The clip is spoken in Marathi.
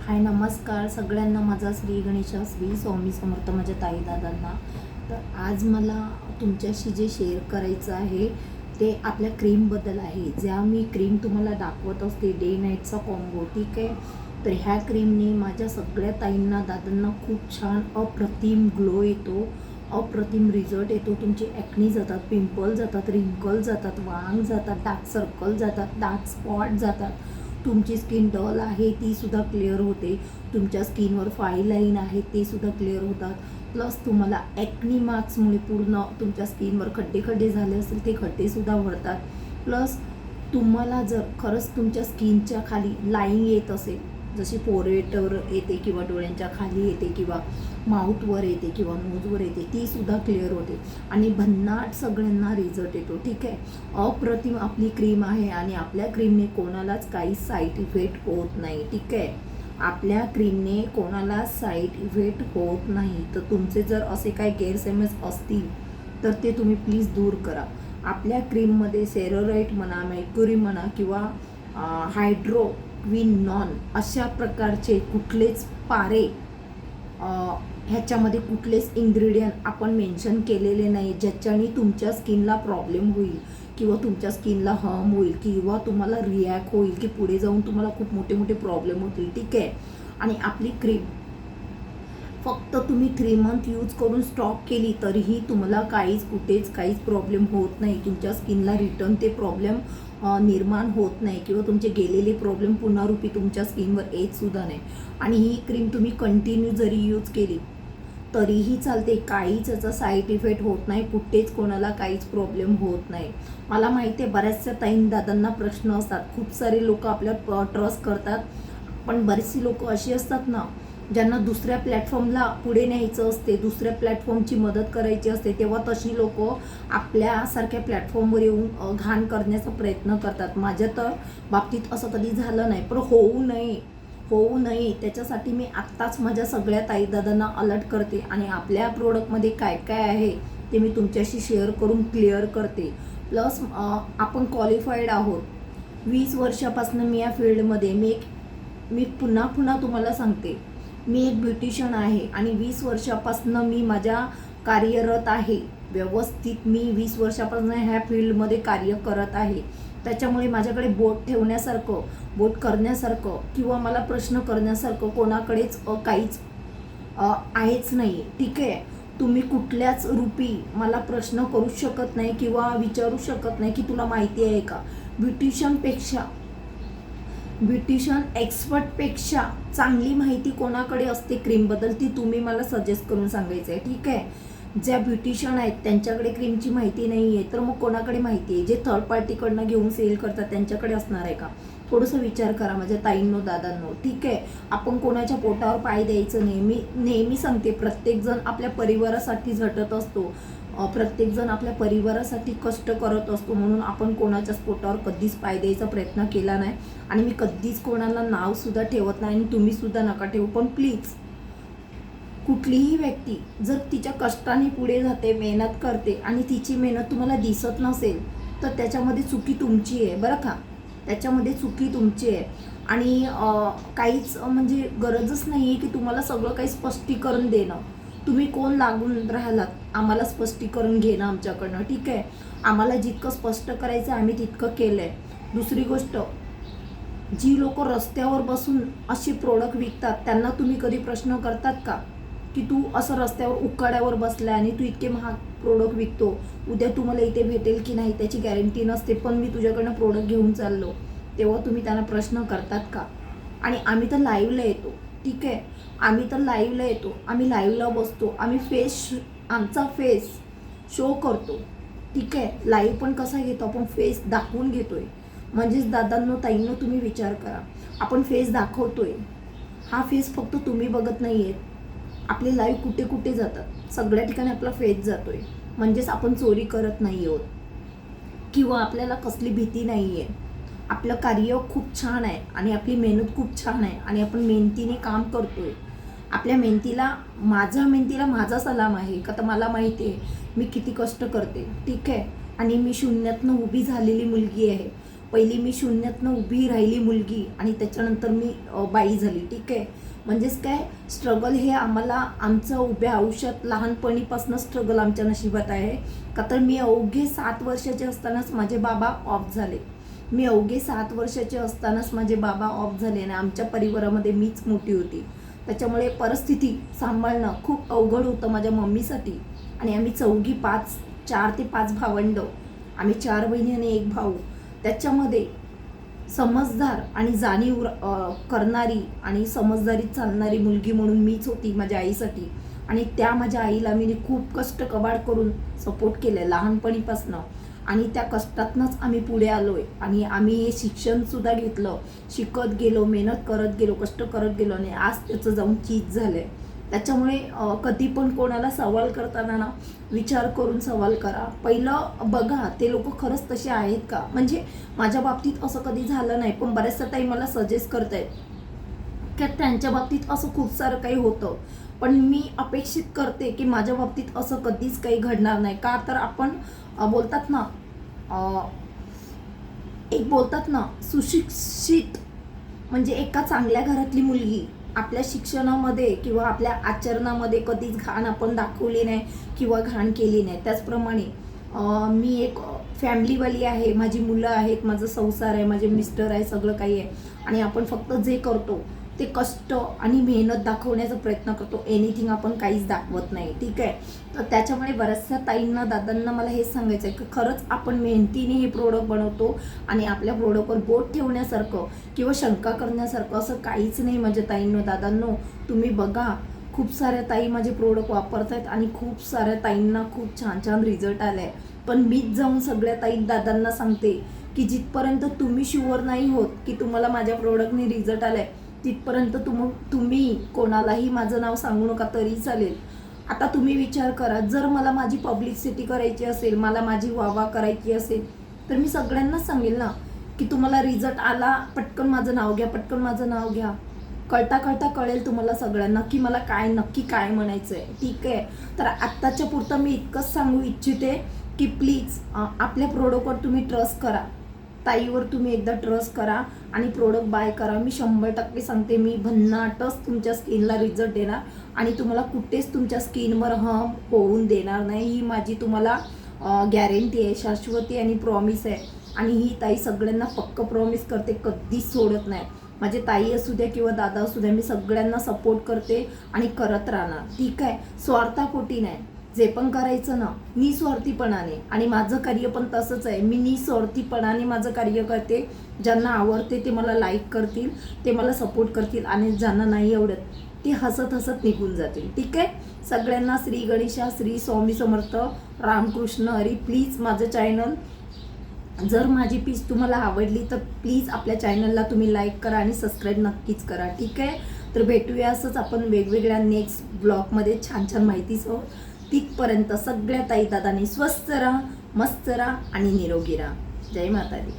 हाय नमस्कार सगळ्यांना, माझा श्री गणेशा श्री स्वामी समर्थ माझ्या ताई दादांना. तर आज मला तुमच्याशी जे शेअर करायचं आहे ते आपल्या क्रीमबद्दल आहे. ज्या मी क्रीम तुम्हाला दाखवत असते डे नाईटचा कॉम्बो, ठीक आहे. तर ह्या क्रीमने माझ्या सगळ्या ताईंना दादांना खूप छान अप्रतिम ग्लो येतो, अप्रतिम रिझल्ट येतो. तुमचे ॲक्नी जातात, पिंपल जातात, रिंकल जातात, वांग जातात, डार्क सर्कल जातात, डार्क स्पॉट जातात. तुमची स्किन डल आहे तीसुद्धा क्लिअर होते. तुमच्या स्किनवर फाईन लाईन आहे ते सुद्धा क्लिअर होतात. प्लस तुम्हाला ॲक्नी मार्क्समुळे पूर्ण तुमच्या स्किनवर खड्डे खड्डे झाले असेल ते खड्डेसुद्धा भरतात. प्लस तुम्हाला जर खरंच तुमच्या स्किनच्या खाली लाईन येत असेल, जशी फोरहेडवर येते किंवा डोळ्यांच्या खाली येते किंवा माउथवर येते किंवा नोजवर येते, तीसुद्धा क्लिअर होते आणि भन्नाट सगळ्यांना रिझल्ट येतो, ठीक आहे. अप्रतिम आपली क्रीम आहे आणि आपल्या क्रीमने कोणालाच काही साईड इफेक्ट होत नाही, ठीक आहे. आपल्या क्रीमने कोणाला साईड इफेक्ट होत नाही. तर तुमचे जर असे काही गैरसमज असतील तर ते तुम्ही प्लीज दूर करा. आपल्या क्रीममध्ये सेरोराईट म्हणा, मॅक्युरी म्हणा किंवा हायड्रोक्विनॉन अशा प्रकारचे कुठलेच पारे ह्याच्यामध्ये कुठलेच इन्ग्रेडियंट आपण मेन्शन केलेले नाही ज्याच्याने तुमच्या स्किनला प्रॉब्लेम होईल किंवा तुमच्या स्किनला हार्म होईल किंवा तुम्हाला रिॲक्ट होईल की पुढे जाऊन तुम्हाला खूप मोठे मोठे प्रॉब्लेम होतील, ठीक आहे. आणि आपली क्रीम फक्त तुम्ही 3 मंथ यूज करून स्टॉप केली तरीही तुम्हाला कुठेच काहीच प्रॉब्लेम होत नाही. तुमच्या स्किनला रिटर्न ते प्रॉब्लेम निर्माण होत नाही किंवा तुमचे गेलेले प्रॉब्लेम पुनरुपी तुमच्या स्किनवर येतसुद्धा नाही. आणि ही क्रीम तुम्ही कंटिन्यू जरी यूज केली तरीही चालते, काहीच याचा साईड इफेक्ट होत नाही, कुठेच कोणाला काहीच प्रॉब्लेम होत नाही. मला माहिती आहे बऱ्याचशा ताईं दादांना प्रश्न असतात, खूप सारे लोक आपल्यावर ट्रस्ट करतात, पण बरीचशी लोक अशी असतात ना ज्यांना दुसऱ्या प्लॅटफॉर्मला पुढे न्यायचं असते, दुसऱ्या प्लॅटफॉर्मची मदत करायची असते, तेव्हा तशी लोक आपल्यासारख्या प्लॅटफॉर्मवर येऊन घाण करण्याचा प्रयत्न करतात. माझ्या तर बाबतीत असं कधी झालं नाही, पण होऊ नये त्याच्यासाठी मी आत्ताच माझ्या सगळ्या ताई दादांना अलर्ट करते आणि आपल्या प्रोडक्टमध्ये काय काय आहे ते मी तुमच्याशी शेअर करून क्लिअर करते. प्लस आपण क्वालिफाईड आहोत. 20 वर्षापासून मी या फील्डमध्ये मी पुन्हा तुम्हाला सांगते, मी एक ब्युटिशियन आहे आणि 20 वर्षापासून मी माझ्या कार्यरत आहे व्यवस्थित. मी 20 वर्षापासून ह्या फील्डमध्ये कार्य करत आहे. त्याच्यामुळे माझ्याकडे बोट ठेवण्यासारखं, बोट करण्यासारखं किंवा मला प्रश्न करण्यासारखं कोणाकडेच काहीच आहेच नाही, ठीक आहे. तुम्ही कुठल्याच रूपी मला प्रश्न करू शकत नाही किंवा विचारू शकत नाही की तुला माहिती आहे का. ब्युटिशियन एक्सपर्टपेक्षा चांगली माहिती कोणाकडे असते क्रीमबद्दल ती तुम्ही मला सजेस्ट करून सांगायचं आहे, ठीक आहे. ज्या ब्युटिशियन आहेत त्यांच्याकडे क्रीमची माहिती नाही आहे तर मग कोणाकडे माहिती आहे? जे थर्ड पार्टीकडनं घेऊन सेल करतात त्यांच्याकडे असणार आहे का? थोडंसं विचार करा माझ्या ताईंनो दादांनो, ठीक आहे. आपण कोणाच्या पोटावर पाय द्यायचं नाही. मी नेहमी सांगते, प्रत्येकजण आपल्या परिवारासाठी झटत असतो, प्रत्येकजण आपल्या परिवारासाठी कष्ट करत असतो, म्हणून आपण कोणाच्याच पोटावर कधीच पाय द्यायचा प्रयत्न केला नाही आणि मी कधीच कोणाला नावसुद्धा ठेवत नाही आणि तुम्हीसुद्धा नका ठेवू. पण प्लीज कुठलीही व्यक्ती जर तिच्या कष्टाने पुढे जाते, मेहनत करते आणि तिची मेहनत तुम्हाला दिसत नसेल तर त्याच्यामध्ये चुकी तुमची आहे, बरं का. त्याच्यामध्ये चुकी तुमची आहे आणि काहीच म्हणजे गरजच नाही आहे की तुम्हाला सगळं काही स्पष्टीकरण देणं. तुम्ही कोण लागून राहिलात आम्हाला स्पष्टीकरण घेणं आमच्याकडनं, ठीक आहे. आम्हाला जितकं स्पष्ट करायचं आम्ही तितकं केलं आहे. दुसरी गोष्ट, जी लोक रस्त्यावर बसून असे प्रोडक्ट विकतात त्यांना तुम्ही कधी प्रश्न करतात का की तू असं रस्त्यावर उकाड्यावर बसला आणि तू इतके महाग प्रोडक्ट विकतो, उद्या तुम्हाला इथे भेटेल की नाही त्याची गॅरंटी नसते, पण मी तुझ्याकडनं प्रोडक्ट घेऊन चाललो, तेव्हा तुम्ही त्यांना प्रश्न करतात का? आणि आम्ही तर लाईव्हला येतो, ठीक आहे. आम्ही लाईव्हला बसतो, आमचा फेस शो करतो, ठीक आहे. लाईव्ह पण कसा घेतो आपण? फेस दाखवून घेतोय. म्हणजेच दादांनो ताईंनो तुम्ही विचार करा, आपण फेस दाखवतोय, हा फेस फक्त तुम्ही बघत नाही आहेत. आपले लाईव्ह कुठे कुठे जातात, सगळ्या ठिकाणी आपला फेस जातोय. म्हणजेच आपण चोरी करत नाही आहोत किंवा आपल्याला कसली भीती नाही आहे. आपलं कार्य खूप छान आहे आणि आपली मेहनत खूप छान आहे आणि आपण मेहनतीने काम करतोय. आपल्या माझ्या मेहनतीला माझा सलाम आहे का, तर मला माहिती आहे मी किती कष्ट करते, ठीक आहे. आणि मी शून्यातनं उभी झालेली मुलगी आहे. पहिली मी शून्यातनं उभी राहिली मुलगी आणि त्याच्यानंतर मी बाई झाली. ठीक आहे. म्हणजेच काय स्ट्रगल हे आम्हाला आमचं उभ्या आयुष्यात लहानपणीपासून स्ट्रगल आमच्या नशिबात आहे. का तर मी अवघे 7 वर्षाचे असतानाच माझे बाबा ऑफ झाले. मी अवघे 7 वर्षाचे असतानाच माझे बाबा ऑफ झाले आणि आमच्या परिवारामध्ये मीच मोठी होती. त्याच्यामुळे परिस्थिती सांभाळणं खूप अवघड होतं माझ्या मम्मीसाठी. आणि आम्ही चौघी 4 ते 5 भावंड, आम्ही 4 बहिणी आणि 1 भाऊ. त्याच्यामध्ये समजदार आणि जाणीव करणारी आणि समजदारीत चालणारी मुलगी म्हणून मीच होती माझ्या आईसाठी. आणि त्या माझ्या आईला मी खूप कष्ट कबाड करून सपोर्ट केलं लहानपणीपासून. आणि त्या कष्टातनंच आम्ही पुढे आलो आहे. आणि आम्ही हे शिक्षणसुद्धा घेतलं, शिकत गेलो, मेहनत करत गेलो, कष्ट करत गेलो आणि आज त्याचं जाऊन चीज झालं आहे. त्याच्यामुळे कधी पण कोणाला सवाल करताना ना विचार करून सवाल करा. पहिलं बघा ते लोक खरंच तसे आहेत का. म्हणजे माझ्या बाबतीत असं कधी झालं नाही, पण बऱ्याचशा ताई मला सजेस्ट करतायत की त्यांच्या बाबतीत असं खूप सारं काही होतं. पण मी अपेक्षित करते की माझ्या बाबतीत असं कधीच काही घडणार नाही. का तर आपण बोलतात ना सुशिक्षित म्हणजे एका चांगल्या घरातली मुलगी आपल्या शिक्षणामध्ये किंवा आपल्या आचरणामध्ये कधीच घाण आपण दाखवली नाही किंवा घाण केली नाही. त्याचप्रमाणे मी एक फॅमिलीवाली आहे, माझी मुलं आहेत, माझं संसार आहे, माझे मिस्टर आहे, सगळं काही आहे. आणि आपण फक्त जे करतो ते कष्ट आणि मेहनत दाखवण्याचा प्रयत्न करतो. एनिथिंग आपण काहीच दाखवत नाही. ठीक आहे. तर त्याच्यामुळे बऱ्याचशा ताईंना दादांना मला हेच सांगायचं आहे की खरंच आपण मेहनतीने हे प्रोडक्ट बनवतो आणि आपल्या प्रोडक्टवर बोट ठेवण्यासारखं किंवा शंका करण्यासारखं असं काहीच नाही. माझ्या ताईंनो दादांनो तुम्ही बघा, खूप साऱ्या ताई माझे प्रोडक्ट वापरत आहेत आणि खूप साऱ्या ताईंना खूप छान छान रिझल्ट आले आहे. पण मीच जाऊन सगळ्या ताई दादांना सांगते की जिथपर्यंत तुम्ही शुअर नाही होत की तुम्हाला माझ्या प्रोडक्टने रिझल्ट आलाय तिथपर्यंत तुम्ही कोणालाही माझं नाव सांगू नका तरी चालेल. आता तुम्ही विचार करा, जर मला माझी पब्लिसिटी करायची असेल, मला माझी वाहवा करायची असेल तर मी सगळ्यांनाच सांगेल ना की तुम्हाला रिझल्ट आला, पटकन माझं नाव घ्या, पटकन माझं नाव घ्या. कळता कळेल तुम्हाला सगळ्यांना की मला नक्की काय म्हणायचं आहे. ठीक आहे. तर आत्ताच्या पुरतं मी इतकंच सांगू इच्छिते की प्लीज आपल्या प्रोडक्टवर तुम्ही ट्रस्ट करा. ताईवर तुम्ही एकदा ट्रस्ट करा आणि प्रोडक्ट बाय करा. मी 100% सांगते, मी भन्नाटच तुमच्या स्किनला रिझल्ट देणार आणि तुम्हाला कुठेच तुमच्या स्किनवर हार्म होऊन देणार नाही. ही माझी तुम्हाला गॅरंटी आहे, शाश्वती आणि प्रॉमिस आहे. आणि ही ताई सगळ्यांना पक्क प्रॉमिस करते, कधीच सोडत नाही. माझे ताई असू द्या किंवा दादा असू द्या, मी सगळ्यांना सपोर्ट करते आणि करत राहणार. ठीक आहे. स्वार्थापोटी नाही, जे पण करायचं ना निस्वार्थीपणाने. आणि माझं कार्य पण तसंच आहे, मी निस्वार्थीपणाने माझं कार्य करते. ज्यांना आवडते ते मला लाईक करतील, ते मला सपोर्ट करतील आणि ज्यांना नाही आवडत ते हसत हसत निघून जातील. ठीक आहे. सगळ्यांना श्री गणेशा, श्री स्वामी समर्थ, रामकृष्ण हरी. प्लीज माझं चॅनल, जर माझी पीस तुम्हाला आवडली तर प्लीज आपल्या चॅनलला तुम्ही लाईक करा आणि सबस्क्राईब नक्कीच करा. ठीक आहे. तर भेटूया असंच आपण वेगवेगळ्या नेक्स्ट ब्लॉगमध्ये छान छान माहितीसह. तिथपर्यंत सगळ्या ताई दादांनी स्वस्त राहा, मस्त राहा आणि निरोगी राहा. जय माता दी.